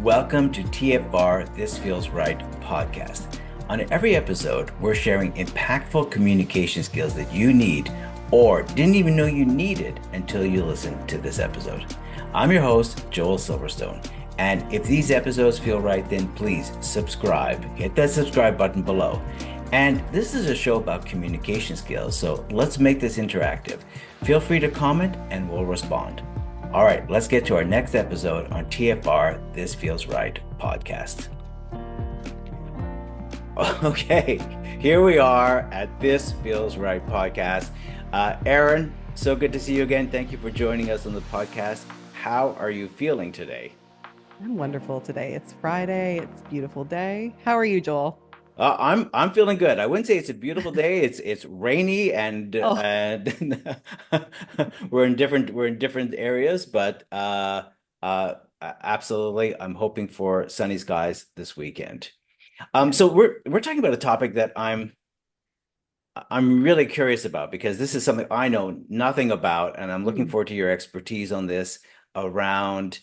Welcome to TFR This Feels Right podcast. On every episode, we're sharing impactful communication skills that you need or didn't even know you needed until you listen to this episode. I'm your host, Joel Silverstone. And if these episodes feel right, then please subscribe. Hit that subscribe button below. And this is a show about communication skills, so let's make this interactive. Feel free to comment and we'll respond. All right, let's get to our next episode on TFR This Feels Right podcast. Okay, here we are at This Feels Right podcast. Erin, so good to see you again. Thank you for joining us on the podcast. How are you feeling today? I'm wonderful today. It's Friday. It's a beautiful day. How are you, Joel? I'm feeling good. I wouldn't say it's a beautiful day. It's rainy and Oh, we're in different areas, but absolutely, I'm hoping for sunny skies this weekend. yeah. So we're talking about a topic that I'm really curious about because this is something I know nothing about, and I'm looking Hmm. forward to your expertise on this around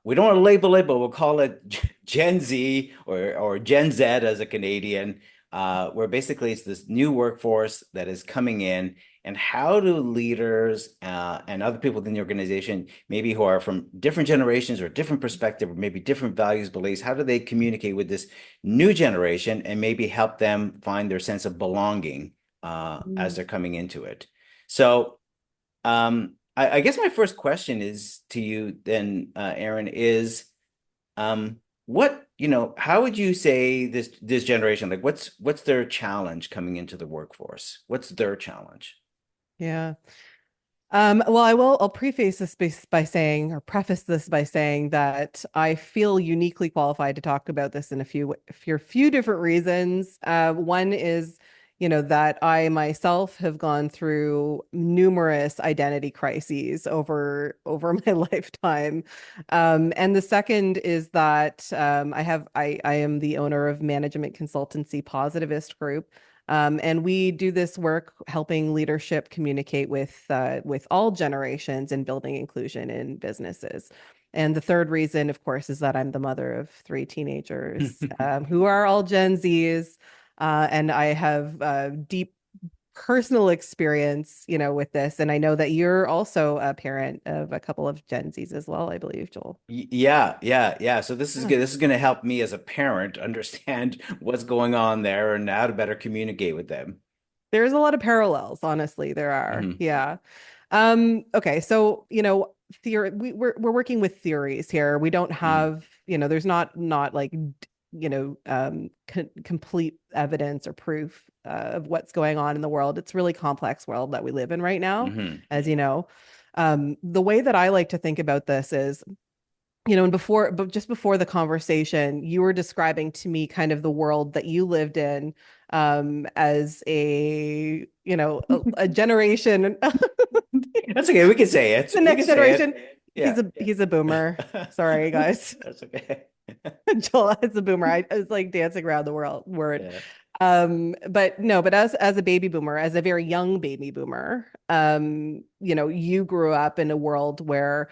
we don't want to label it, but we'll call it Gen Z or Gen Z as a Canadian, where basically it's this new workforce that is coming in, and how do leaders and other people within the organization, maybe who are from different generations or different perspective, or maybe different values, beliefs, how do they communicate with this new generation and maybe help them find their sense of belonging as Mm. they're coming into it? So, I guess my first question is to you then, Erin, is how would you say this generation, like what's their challenge coming into the workforce? What's their challenge? Yeah. Well, I'll preface this by saying, or preface this by saying that I feel uniquely qualified to talk about this in a few different reasons. One is, that I myself have gone through numerous identity crises over my lifetime. And the second is that I am the owner of management consultancy Positivist Group. And we do this work helping leadership communicate with all generations and building inclusion in businesses. And the third reason, of course, is that I'm the mother of three teenagers who are all Gen Zs, and I have deep personal experience, with this. And I know that you're also a parent of a couple of Gen Zs as well, I believe, Joel. Yeah. So this is Yeah. good. This is going to help me as a parent understand what's going on there and how to better communicate with them. There's a lot of parallels, honestly, there are. Hmm. Yeah. Okay, so theory we're working with theories here. We don't Hmm. have, there's not like complete evidence or proof of what's going on in the world. It's a really complex world that we live in right now, Hmm. as you know. The way that I like to think about this is, but just before the conversation, you were describing to me kind of the world that you lived in as a generation. That's okay. We can say it. The We next can say generation. it. He's Yeah. a boomer. Sorry, guys. That's okay. Joel is a boomer. I was like dancing around the world word. Yeah. But no, but as a baby boomer, as a very young baby boomer, you grew up in a world where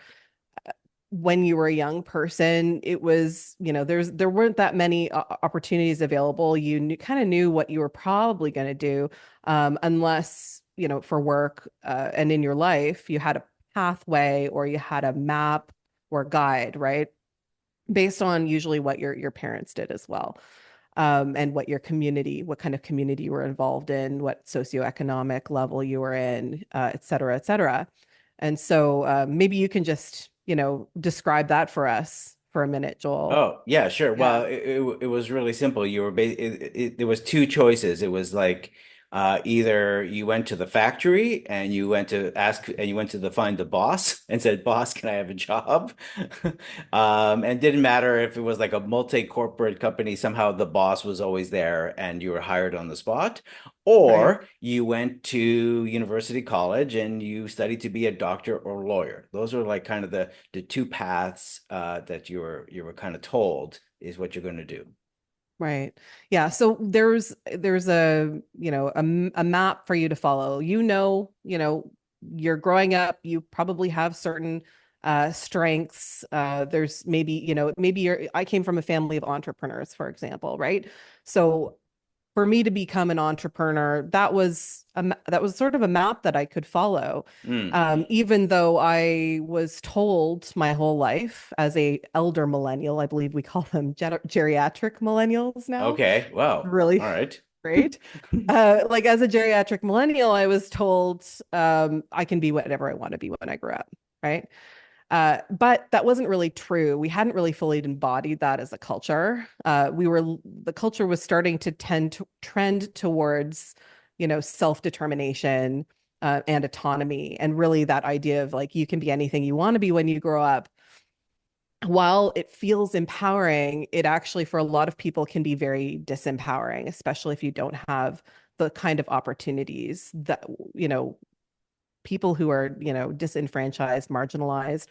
when you were a young person, it was, there weren't that many opportunities available. You kind of knew what you were probably going to do, unless, for work and in your life, you had a pathway or you had a map or guide, right? Based on usually what your parents did as well. And what kind of community you were involved in, what socioeconomic level you were in, et cetera, et cetera. And so maybe you can just, describe that for us for a minute, Joel. Oh, yeah, sure. Yeah. Well, it was really simple. There was two choices. It was like either you went to the factory and you went to find the boss and said, "Boss, can I have a job?" And it didn't matter if it was like a multi-corporate company, somehow the boss was always there and you were hired on the spot. Right. Or you went to university college and you studied to be a doctor or lawyer. Those were like kind of the two paths that you were kind of told is what you're going to do. Right. Yeah. So there's a map for you to follow. You're growing up, you probably have certain strengths. There's maybe, I came from a family of entrepreneurs, for example, right? So for me to become an entrepreneur, that was sort of a map that I could follow. Mm. Even though I was told my whole life as a elder millennial, I believe we call them geriatric millennials now. Okay. Wow. Really All right. great. Like as a geriatric millennial, I was told I can be whatever I want to be when I grow up, right? But that wasn't really true. We hadn't really fully embodied that as a culture. The culture was starting to trend towards, self-determination, and autonomy, and really that idea of like you can be anything you want to be when you grow up. While it feels empowering, it actually, for a lot of people, can be very disempowering, especially if you don't have the kind of opportunities that, people who are, disenfranchised, marginalized,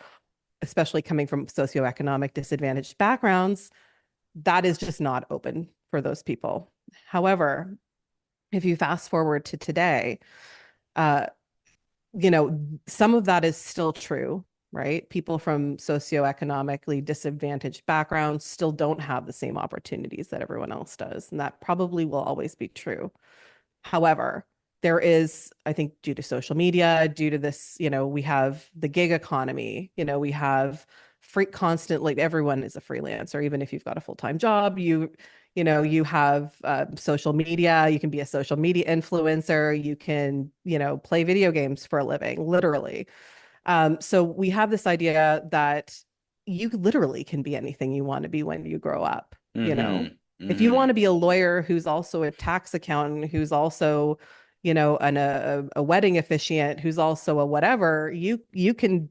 especially coming from socioeconomic disadvantaged backgrounds, that is just not open for those people. However, if you fast forward to today, uh, some of that is still true, right? People from socioeconomically disadvantaged backgrounds still don't have the same opportunities that everyone else does. And that probably will always be true. However, there is, I think, due to social media, due to this, we have the gig economy, we have free constant, like everyone is a freelancer, even if you've got a full-time job, you have social media, you can be a social media influencer, you can, play video games for a living, literally. So we have this idea that you literally can be anything you want to be when you grow up, Mm-hmm. If you want Mm-hmm. to be a lawyer who's also a tax accountant, who's also, a wedding officiant, who's also a whatever, you can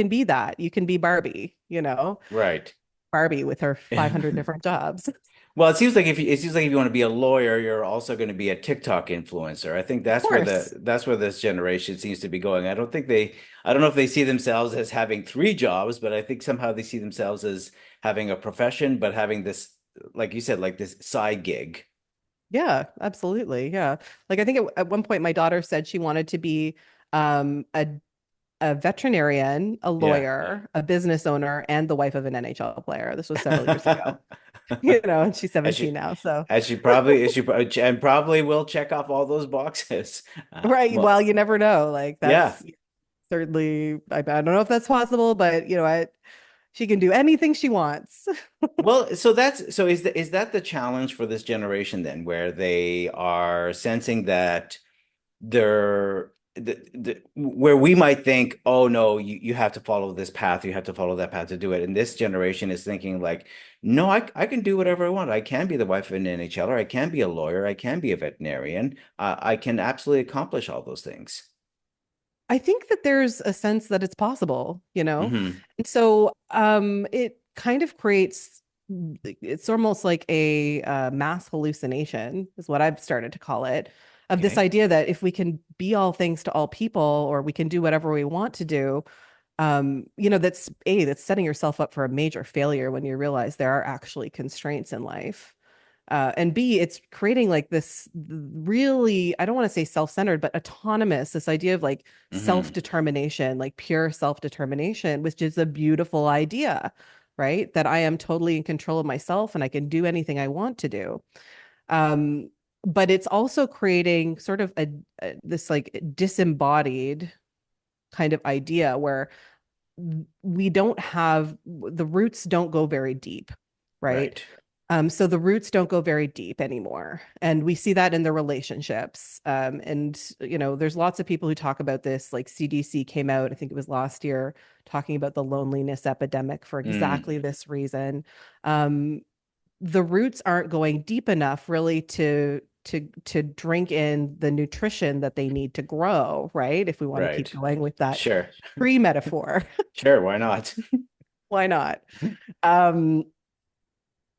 be that. You can be Barbie, Right. Barbie with her 500 different jobs. Well, it seems like if you want to be a lawyer, you're also going to be a TikTok influencer. I think Of that's where course. this generation seems to be going. I don't know if they see themselves as having three jobs, but I think somehow they see themselves as having a profession, but having this, like you said, like this side gig. Yeah, absolutely. Yeah. Like I think at one point my daughter said she wanted to be a veterinarian, a Yeah. lawyer, a business owner, and the wife of an NHL player. This was several years ago, and she's As 17 she, now. So, and probably will check off all those boxes. right. Well, Well, you never know. Like yeah. that's certainly, I don't know if that's possible, but she can do anything she wants. Well, so is that the challenge for this generation then, where they are sensing that where we might think, oh no, you have to follow this path, you have to follow that path to do it. And this generation is thinking like, no, I can do whatever I want. I can be the wife of an NHLer, I can be a lawyer, I can be a veterinarian. I can absolutely accomplish all those things. I think that there's a sense that it's possible, Hmm. And so it kind of creates it's almost like a mass hallucination is what I've started to call it, of this Okay. idea that if we can be all things to all people or we can do whatever we want to do, that's setting yourself up for a major failure when you realize there are actually constraints in life. And B, it's creating like this really, I don't want to say self-centered, but autonomous, this idea of like Hmm. self-determination, like pure self-determination, which is a beautiful idea, right? That I am totally in control of myself and I can do anything I want to do. Um, but it's also creating sort of this like disembodied kind of idea where we don't have the roots don't go very deep, right? Right. So the roots don't go very deep anymore. And we see that in the relationships. And, there's lots of people who talk about this, like CDC came out, I think it was last year, talking about the loneliness epidemic for Mm. exactly this reason. Um, the roots aren't going deep enough really to drink in the nutrition that they need to grow, right? If we want to keep Right. going with that Sure. tree metaphor. Sure. Why not? Why not? Um,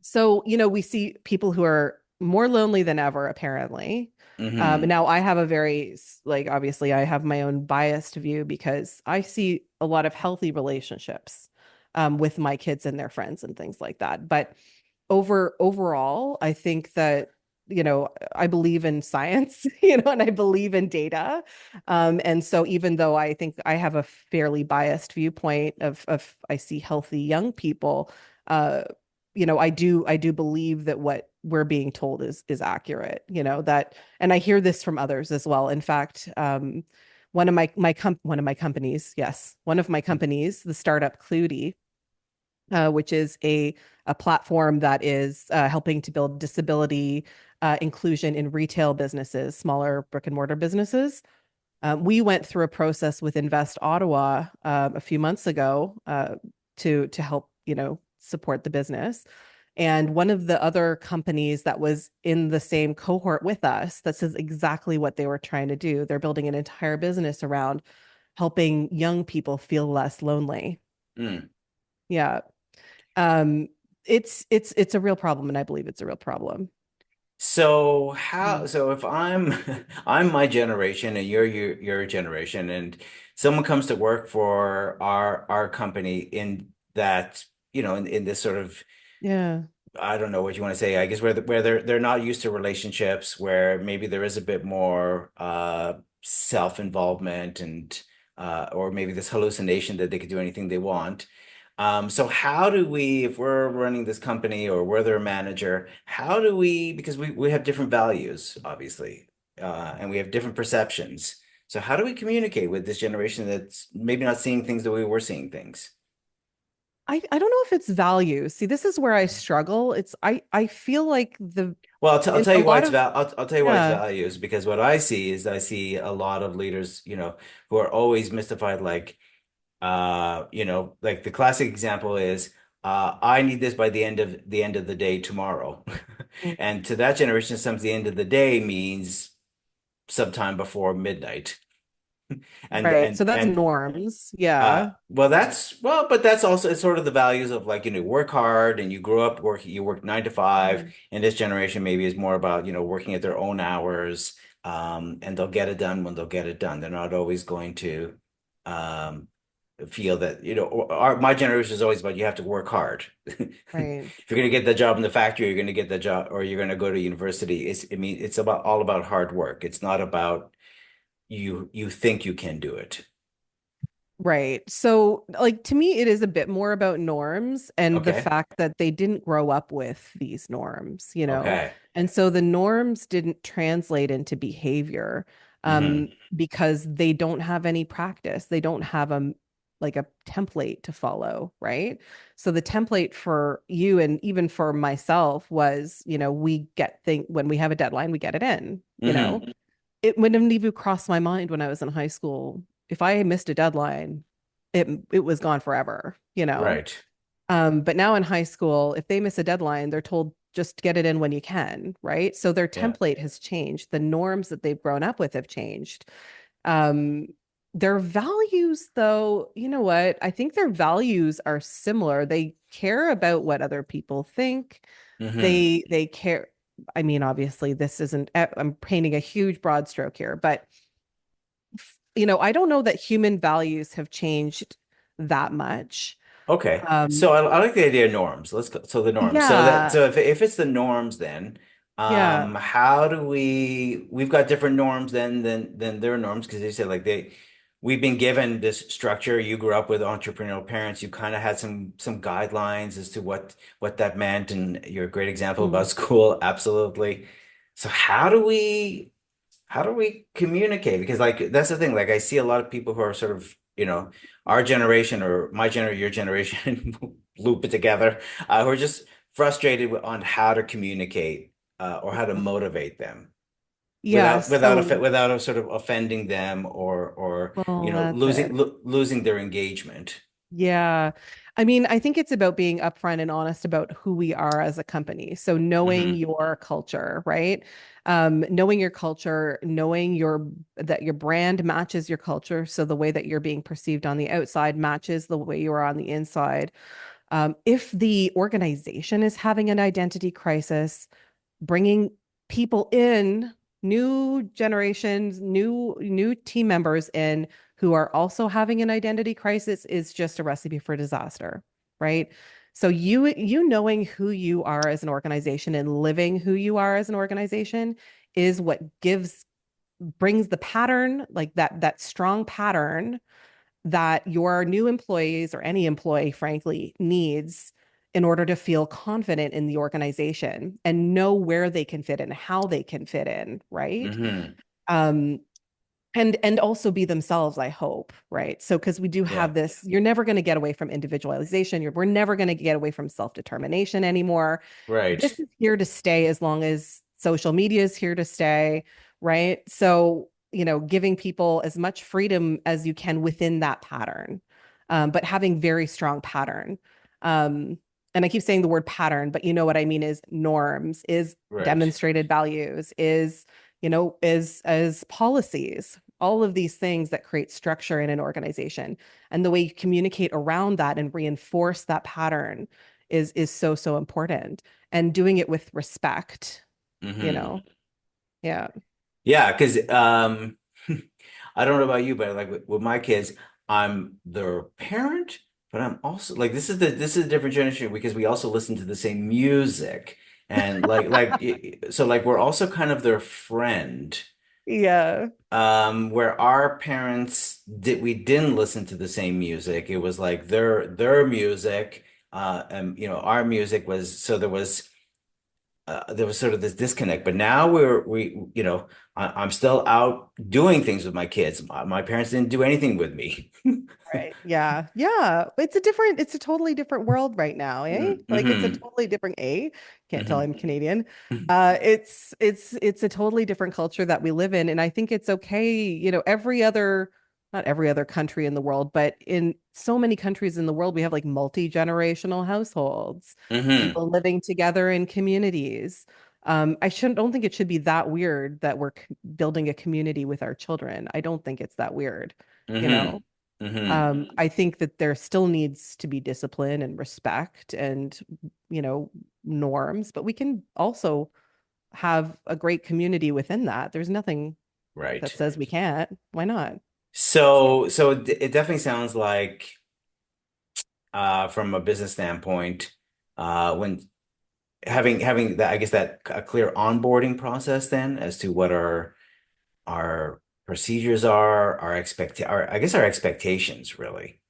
so, we see people who are more lonely than ever, apparently. Hmm. Now, I have a very, like, obviously, I have my own biased view because I see a lot of healthy relationships with my kids and their friends and things like that. But overall, I think that I believe in science, and I believe in data. And so even though I think I have a fairly biased viewpoint of I see healthy young people, uh, I do believe that what we're being told is accurate, that, and I hear this from others as well. In fact, one of my companies, yes, one of my companies, the startup Cluedy, which is a platform that is helping to build disability inclusion in retail businesses, smaller brick and mortar businesses. We went through a process with Invest Ottawa a few months ago to help support the business. And one of the other companies that was in the same cohort with us, that says exactly what they were trying to do. They're building an entire business around helping young people feel less lonely. Mm. Yeah. Um, it's a real problem, and I believe it's a real problem. So how, Mm. so if I'm I'm my generation and you're your generation, and someone comes to work for our company in that, in this sort of, Yeah. I don't know what you want to say, I guess, where they're not used to relationships, where maybe there is a bit more self-involvement, and or maybe this hallucination that they could do anything they want. So how do we, if we're running this company or we're their manager, how do we, because we have different values, obviously, and we have different perceptions. So how do we communicate with this generation that's maybe not seeing things the way we're seeing things? I don't know if it's values. See, this is where I struggle. I feel like the Well, I'll in tell a you why lot it's of I'll tell you why it's yeah. values, because what I see is I see a lot of leaders, who are always mystified, like, like the classic example is, I need this by the end of the day tomorrow. Mm. And to that generation, sometimes the end of the day means sometime before midnight. And Right. So and that's and norms. Yeah. but that's also, it's sort of the values of, like, work hard, and you grew up working, you work 9 to 5, Mhm. and this generation maybe is more about, working at their own hours, and they'll get it done when they'll get it done. They're not always going to, um, feel that, my generation is always about, you have to work hard. Right. If you're going to get the job in the factory, you're going to get the job, or you're going to go to university. It's about all about hard work. It's not about you think you can do it. Right. So, like, to me, it is a bit more about norms and the Okay. fact that they didn't grow up with these norms, Okay. And so the norms didn't translate into behavior Hmm. because they don't have any practice. They don't have like a template to follow, right? So the template for you and even for myself was, we get thing when we have a deadline, we get it in. Hmm. It wouldn't even cross my mind when I was in high school. If I missed a deadline, it was gone forever. Right. But now in high school, if they miss a deadline, they're told just get it in when you can, right? So their Yeah. template has changed. The norms that they've grown up with have changed. Um, their values, though, you know what? I think their values are similar. They care about what other people think. Hmm. They care. I mean, obviously, this isn't, I'm painting a huge broad stroke here, but I don't know that human values have changed that much. Okay. Um, So I like the idea of norms. Let's go. So the norms. yeah, So if it's the norms, then, yeah, how do we've got different norms than their norms, because they said, like, we've been given this structure. You grew up with entrepreneurial parents. You kind of had some guidelines as to what that meant, and you're a great example about mm, school. Absolutely. So how do we communicate? Because, like, that's the thing. Like, I see a lot of people who are sort of, our generation, or your generation, loop it together, who are just frustrated on how to communicate, or how to motivate them yeah. So, without a sort of offending them, or well, that's it. losing their engagement. Yeah. I mean, I think it's about being upfront and honest about who we are as a company. So knowing Hmm. your culture, right? Knowing your culture, knowing that your brand matches your culture. So the way that you're being perceived on the outside matches the way you are on the inside. If the organization is having an identity crisis, bringing people in, new generations, new team members in who are also having an identity crisis is just a recipe for disaster, right? So you knowing who you are as an organization and living who you are as an organization is what brings the pattern, like that strong pattern that your new employees or any employee, frankly, needs in order to feel confident in the organization and know where they can fit in, how they can fit in, right? Mm-hmm. Um, and also be themselves, I hope, right? So because we do Yeah. have this, you're never going to get away from individualization. We're never going to get away from self-determination anymore. Right. This is here to stay as long as social media is here to stay, right? So, giving people as much freedom as you can within that pattern, but having very strong pattern. Um, and I keep saying the word pattern, but you know what I mean is norms, is Right. demonstrated values, is as policies, all of these things that create structure in an organization. And the way you communicate around that and reinforce that pattern is so important. And doing it with respect, you Mm-hmm. know. Yeah. Yeah, because I don't know about you, but like with my kids, I'm their parent, but I'm also like this is a different generation because we also listen to the same music and so like we're also kind of their friend. Yeah. Where our parents we didn't listen to the same music. It was like their music, and our music was so there was sort of this disconnect. But now I'm still out doing things with my kids. My parents didn't do anything with me. Right. Yeah. Yeah. It's a totally different world right now, eh? Like it's a Mm-hmm. totally different, can't tell I'm Mm-hmm. Canadian. It's a totally different culture that we live in. And I think it's okay, not every other country in the world, but in so many countries in the world, we have like multi-generational households, Mm-hmm. people living together in communities. Don't think it should be that weird that we're building a community with our children. I don't think it's that weird, you Mm-hmm. know? Mm-hmm. I think that there still needs to be discipline and respect and, you know, norms, but we can also have a great community within that. There's nothing that Right. says we can't. Why not? So it definitely sounds like from a business standpoint, when having that, I guess that a clear onboarding process then as to what our procedures are, I guess our expectations really.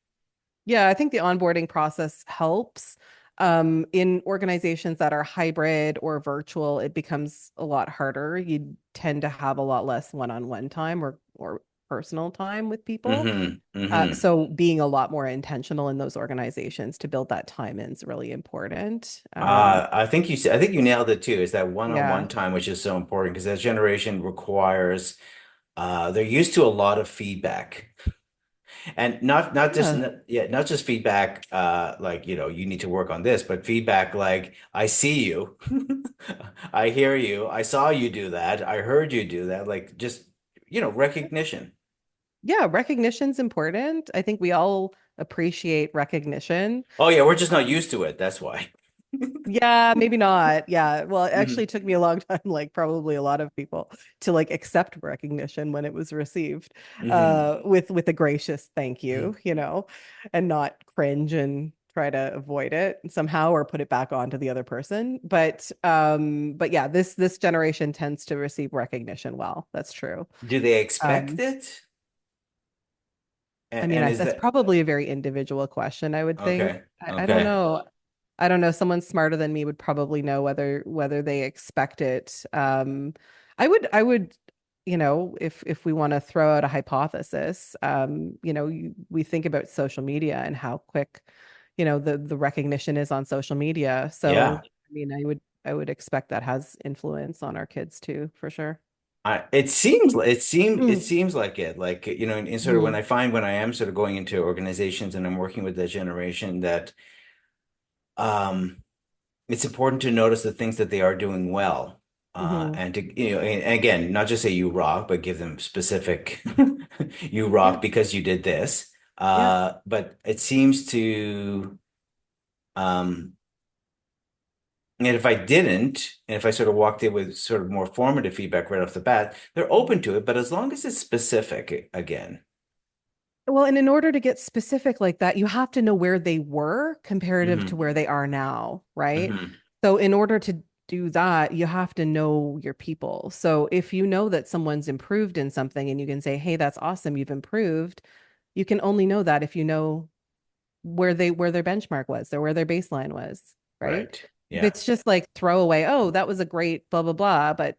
Yeah, I think the onboarding process helps. In organizations that are hybrid or virtual, it becomes a lot harder. You tend to have a lot less one-on-one time or personal time with people. Hmm. Hmm. So being a lot more intentional in those organizations to build that time in is really important. I think you nailed it too. Is that Yeah. one-on-one time, which is so important because that generation requires, they're used to a lot of feedback. And Yeah. not just feedback like you need to work on this, but feedback like I see you, I hear you, I saw you do that, I heard you do that, like just recognition. Yeah, recognition's important. I think we all appreciate recognition. Oh yeah, we're just not used to it. That's why. Yeah, maybe not. Yeah. Well, it Hmm. actually took me a long time, like probably a lot of people, to like accept recognition when it was received, Hmm. with a gracious thank you, and not cringe and try to avoid it somehow or put it back onto the other person. But yeah, this generation tends to receive recognition well. That's true. Do they expect Um, it? I mean, And is that's that probably a very individual question, I would think. okay? I don't Okay. know. I don't know. Someone smarter than me would probably know whether they expect it. I would, if we want to throw out a hypothesis, we think about social media and how quick, the recognition is on social media. Yeah. So, I mean, I would expect that has influence on our kids too, for sure. It Mm. seems like it. Like, in sort of when Mhm. I find when I am sort of going into organizations and I'm working with that generation that um it's important to notice the things that they are doing well. Mhm. And to, and again, not just say you rock, but give them specific you Yeah. rock because you did this. Yeah. But it seems to um and if I didn't, and if I sort of walked in with sort of more formative feedback right off the bat, they're open to it, but as long as it's specific again. Well, and in order to get specific like that, you have to know where they were comparative to Hmm. where they are now, right? Hmm. So in order to do that, you have to know your people. So if you know that someone's improved in something and you can say, "Hey, that's awesome, you've improved," you can only know that if you know where their benchmark was or where their baseline was, right? Right. If Yeah. it's just like throwaway, "Oh, that was a great blah blah blah," but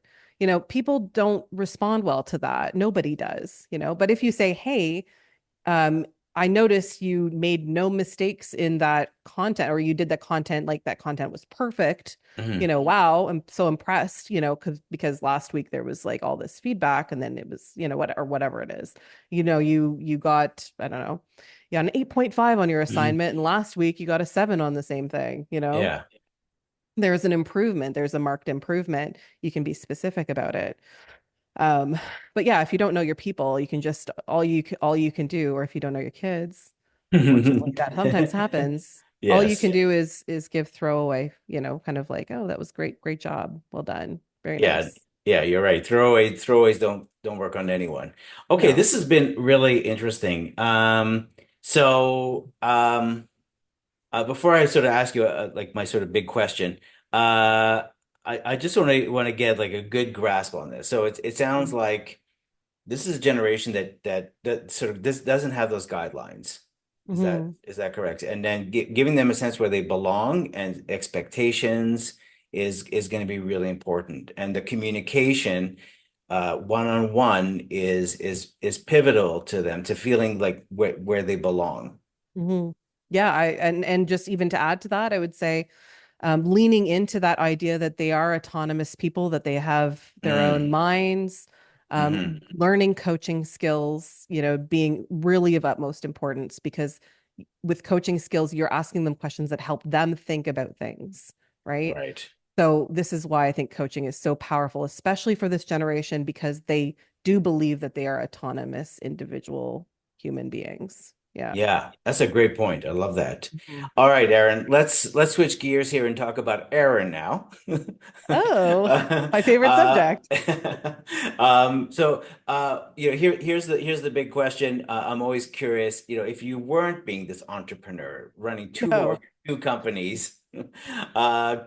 people don't respond well to that. Nobody does, But if you say, "Hey, um, I noticed you made no mistakes in that content, or you did the content like that content was perfect. Hmm. Wow, I'm so impressed, because last week there was like all this feedback and then it was, whatever it is. You got, I don't know, yeah, an 8.5 on your Hmm. assignment, and last week you got a 7 on the same thing. Yeah. There's an improvement, there's a marked improvement. You can be specific about it. Um, but yeah, if you don't know your people, you can just all you can do, or if you don't know your kids, unfortunately, that sometimes happens. All you can Yes. do is give throwaway, kind of like, "Oh, that was great, great job, well done, very Yeah, nice." yeah, you're right. Throwaways don't work on anyone. Okay, No. this has been really interesting. So before I sort of ask you like my sort of big question, I just want to get like a good grasp on this. So it sounds like this is a generation that sort of this doesn't have those guidelines. Hmm. Is that correct? And then giving them a sense where they belong and expectations is going to be really important. And the communication one-on-one is pivotal to them to feeling like where they belong. Hmm. Yeah, and just even to add to that, I would say leaning into that idea that they are autonomous people, that they have their own Mm, minds, hmm. learning coaching skills, being really of utmost importance, because with coaching skills, you're asking them questions that help them think about things, right? Right. So this is why I think coaching is so powerful, especially for this generation, because they do believe that they are autonomous individual human beings. Yeah. Yeah, that's a great point. I love that. Mhm. All right, Erin, let's switch gears here and talk about Erin now. Oh, Uh, my favorite uh, subject. here's the big question. I'm always curious, if you weren't being this entrepreneur, running No. two companies,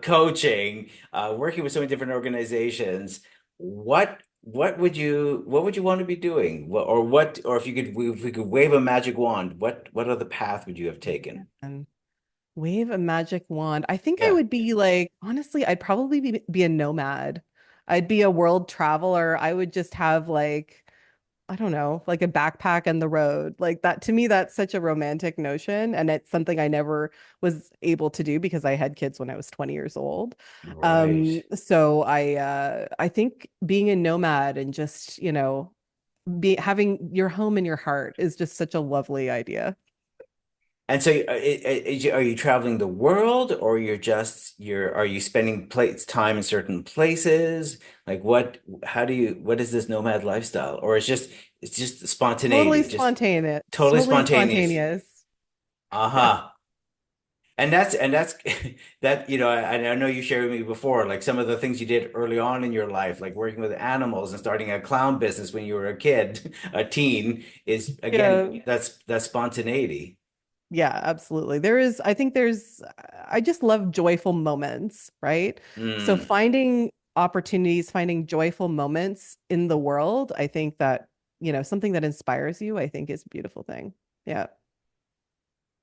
coaching, working with so many different organizations, what would you want to be doing? Or if we could wave a magic wand, what other path would you have taken? And wave a magic wand. I think I Yeah. would be like, honestly, I'd probably be a nomad. I'd be a world traveler. I would just have like, I don't know, like a backpack and the road. Like that, to me, that's such a romantic notion. And it's something I never was able to do because I had kids when I was 20 years old. Right. So I think being a nomad and just, be having your home in your heart is just such a lovely idea. And so, are you traveling the world, or are you spending time in certain places? Like what is this nomad lifestyle? Or it's just Totally spontaneity, just spontaneous. totally Totally spontaneous. spontaneous. Yeah. Uh-huh. And that's that, I know you shared with me before, like some of the things you did early on in your life, like working with animals and starting a clown business when you were a kid, a teen, is again, Yeah. that's spontaneity. Yeah, absolutely. I think I just love joyful moments, right? So Mm. finding opportunities, finding joyful moments in the world, I think that, something that inspires you, I think is a beautiful thing. Yeah,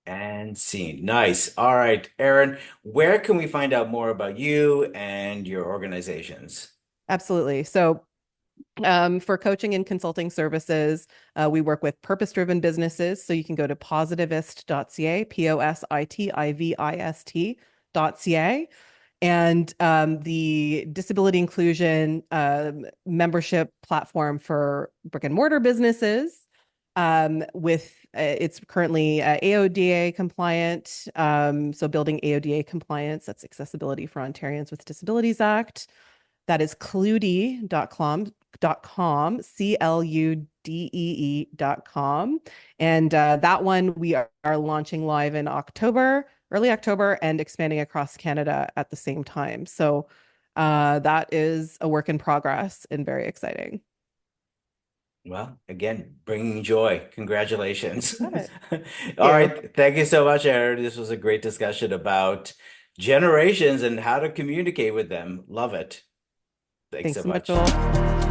And scene. Nice. All right, Erin, where can we find out more about you and your organizations? absolutely. So for coaching and consulting services, we work with purpose-driven businesses. So you can go to positivist.ca, positivist.ca. And the disability inclusion membership platform for brick and mortar businesses. It's currently AODA compliant. So building AODA compliance, that's Accessibility for Ontarians with Disabilities Act. That is cludee.com, CLUDEE.com. And that one we are launching live in October, early October, and expanding across Canada at the same time. So that is a work in progress and very exciting. Well, again, bringing joy. Congratulations. Got it. All Thank you. right. Thank you so much, Aaron. This was a great discussion about generations and how to communicate with them. Love it. Thanks Thanks so so much, much. Joel.